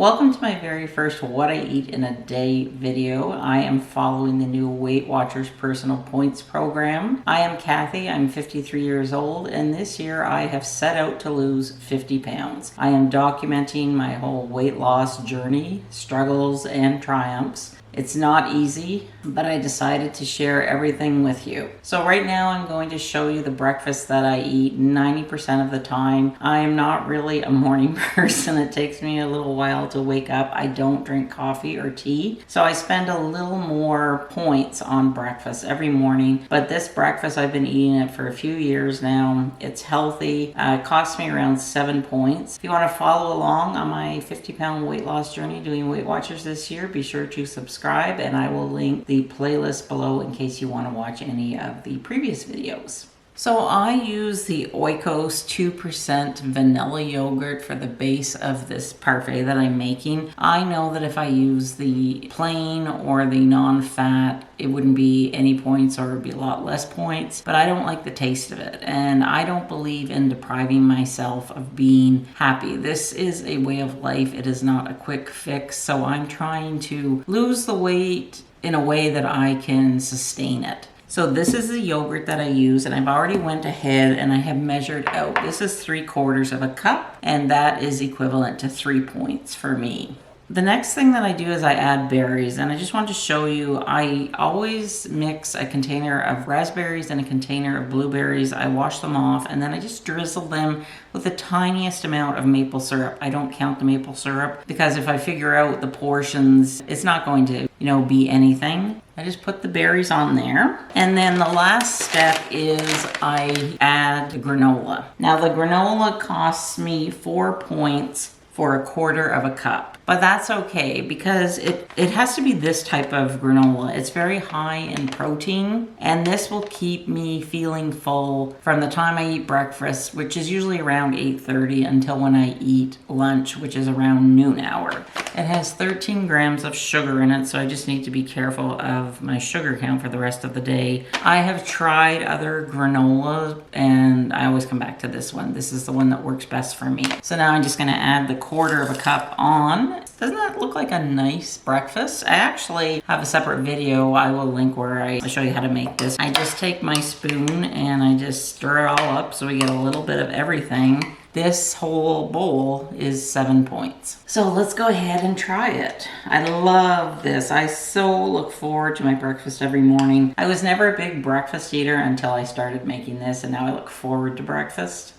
Welcome to my very first What I Eat in a Day video. I am following the new Weight Watchers Personal Points program. I am Cathy, I'm 53 years old, and this year I have set out to lose 50 pounds. I am documenting my whole weight loss journey, struggles, and triumphs. It's not easy, but I decided to share everything with you. So right now I'm going to show you the breakfast that I eat 90% of the time. I am not really a morning person. It takes me a little while to wake up. I don't drink coffee or tea, so I spend a little more points on breakfast every morning. But this breakfast, I've been eating it for a few years now. It's healthy. It costs me around 7 points. If you want to follow along on my 50-pound weight loss journey doing Weight Watchers this year, be sure to subscribe, and I will link the playlist below in case you want to watch any of the previous videos. So I use the Oikos 2% vanilla yogurt for the base of this parfait that I'm making. I know that if I use the plain or the non-fat, it wouldn't be any points or it would be a lot less points, but I don't like the taste of it, and I don't believe in depriving myself of being happy. This is a way of life. It is not a quick fix, so I'm trying to lose the weight in a way that I can sustain it. So this is the yogurt that I use, and I've already went ahead and I have measured out. This is 3/4 of a cup, and that is equivalent to 3 points for me. The next thing that I do is I add berries, and I just want to show you, I always mix a container of raspberries and a container of blueberries. I wash them off, and then I just drizzle them with the tiniest amount of maple syrup. I don't count the maple syrup because if I figure out the portions, it's not going to, be anything. I just put the berries on there. And then the last step is I add the granola. Now the granola costs me 4 points for 1/4 of a cup. But that's okay because it has to be this type of granola. It's very high in protein, and this will keep me feeling full from the time I eat breakfast, which is usually around 8:30, until when I eat lunch, which is around noon hour. It has 13 grams of sugar in it, so I just need to be careful of my sugar count for the rest of the day. I have tried other granola, and I always come back to this one. This is the one that works best for me. So now I'm just gonna add the 1/4 of a cup on. Doesn't that look like a nice breakfast? I actually have a separate video I will link where I show you how to make this. I just take my spoon and I just stir it all up so we get a little bit of everything. This whole bowl is 7 points. So let's go ahead and try it. I love this. I so look forward to my breakfast every morning. I was never a big breakfast eater until I started making this, and now I look forward to breakfast.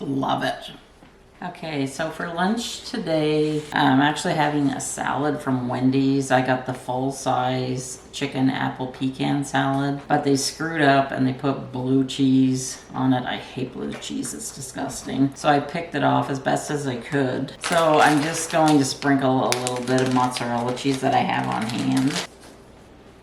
Love it. Okay, so for lunch today, I'm actually having a salad from Wendy's. I got the full-size chicken apple pecan salad, but they screwed up and they put blue cheese on it. I hate blue cheese, it's disgusting. So I picked it off as best as I could. So I'm just going to sprinkle a little bit of mozzarella cheese that I have on hand.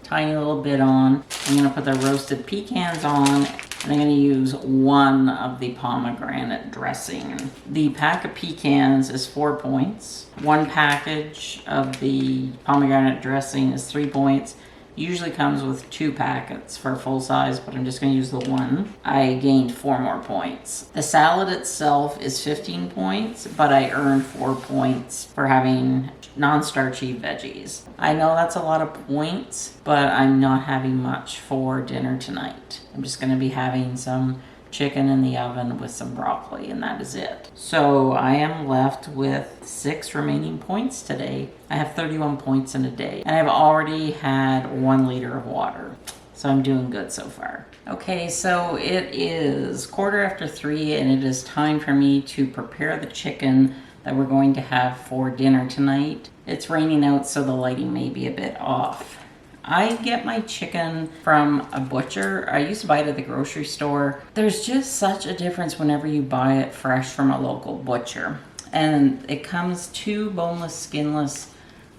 Tiny little bit on. I'm gonna put the roasted pecans on, and I'm gonna use 1 of the pomegranate dressing. The pack of pecans is 4 points. 1 package of the pomegranate dressing is 3 points. Usually comes with 2 packets for full size, but I'm just gonna use the 1. I gained 4 more points. The salad itself is 15 points, but I earned 4 points for having non-starchy veggies. I know that's a lot of points, but I'm not having much for dinner tonight. I'm just gonna be having some chicken in the oven with some broccoli, and that is it. So I am left with 6 remaining points today. I have 31 points in a day, and I've already had 1 liter of water. So I'm doing good so far. Okay, so it is 3:15, and it is time for me to prepare the chicken that we're going to have for dinner tonight. It's raining out, so the lighting may be a bit off. I get my chicken from a butcher. I used to buy it at the grocery store. There's just such a difference whenever you buy it fresh from a local butcher. And it comes 2 boneless, skinless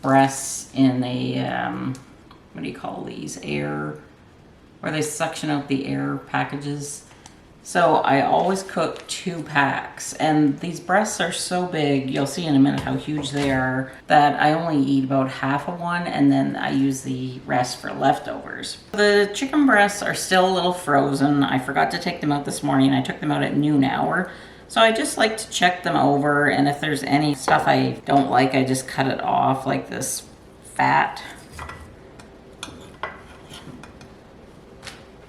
breasts in a, what do you call these? Air, where they suction out the air packages. So I always cook 2 packs, and these breasts are so big, you'll see in a minute how huge they are, that I only eat about half of one, and then I use the rest for leftovers. The chicken breasts are still a little frozen. I forgot to take them out this morning. I took them out at noon hour. So I just like to check them over, and if there's any stuff I don't like, I just cut it off, like this fat.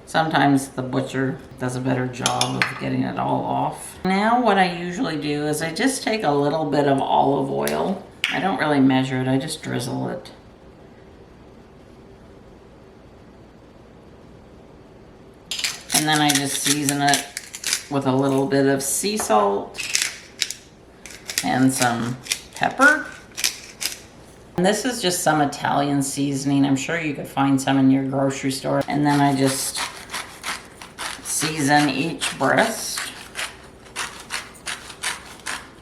Sometimes the butcher does a better job of getting it all off. Now what I usually do is I just take a little bit of olive oil. I don't really measure it, I just drizzle it. And then I just season it with a little bit of sea salt and some pepper. And this is just some Italian seasoning. I'm sure you could find some in your grocery store. And then I just season each breast.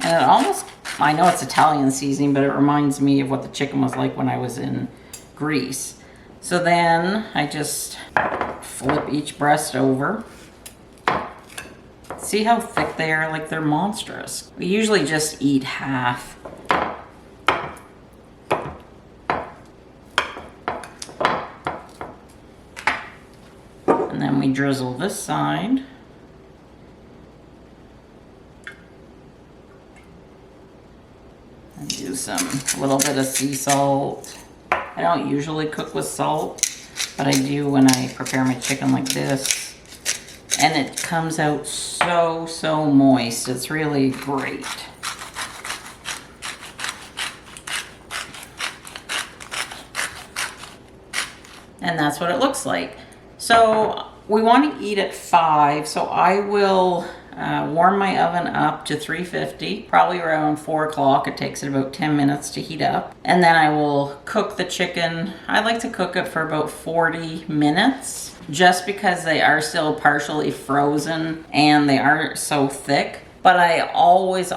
And it almost, I know it's Italian seasoning, but it reminds me of what the chicken was like when I was in Greece. So then I just flip each breast over. See how thick they are? Like, they're monstrous. We usually just eat half. And then we drizzle this side. And do a little bit of sea salt. I don't usually cook with salt, but I do when I prepare my chicken like this. And it comes out so moist. It's really great. And that's what it looks like. So we want to eat at 5, so I will warm my oven up to 350, probably around 4 o'clock. It takes it about 10 minutes to heat up. And then I will cook the chicken. I like to cook it for about 40 minutes, just because they are still partially frozen and they are so thick. But I always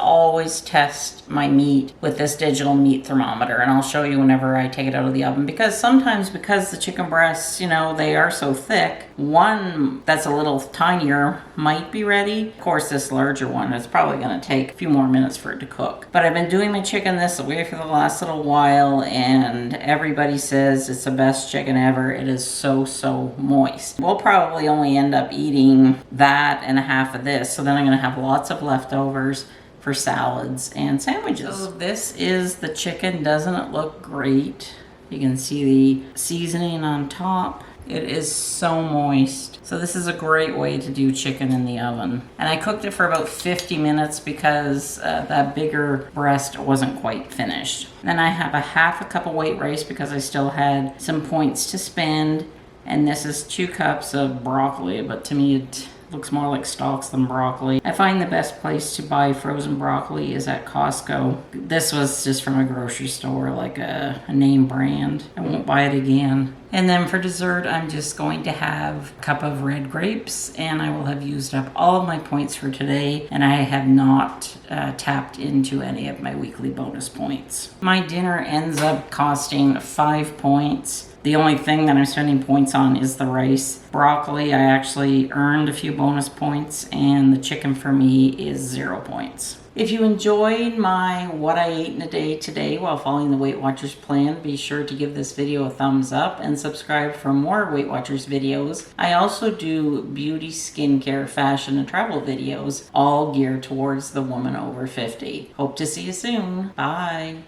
test my meat with this digital meat thermometer, and I'll show you whenever I take it out of the oven, because sometimes, because the chicken breasts, you know, they are so thick, one that's a little tinier might be ready. Of course, this larger one, it's probably going to take a few more minutes for it to cook. But I've been doing my chicken this way for the last little while, and everybody says it's the best chicken ever. It is so moist. We'll probably only end up eating that and a half of this, so then I'm going to have lots of leftovers for salads and sandwiches. So this is the chicken. Doesn't it look great? You can see the seasoning on top. It is so moist. So this is a great way to do chicken in the oven. And I cooked it for about 50 minutes because that bigger breast wasn't quite finished. Then I have a half a cup of white rice because I still had some points to spend. And this is 2 cups of broccoli, but to me it looks more like stalks than broccoli. I find the best place to buy frozen broccoli is at Costco. This was just from a grocery store, like a name brand. I won't buy it again. And then for dessert, I'm just going to have a cup of red grapes, and I will have used up all of my points for today, and I have not tapped into any of my weekly bonus points. My dinner ends up costing 5 points. The only thing that I'm spending points on is the rice. Broccoli, I actually earned a few bonus points, and the chicken for me is 0 points. If you enjoyed my what I ate in a day today while following the Weight Watchers plan, be sure to give this video a thumbs up and subscribe for more Weight Watchers videos. I also do beauty, skincare, fashion, and travel videos, all geared towards the woman over 50. Hope to see you soon. Bye.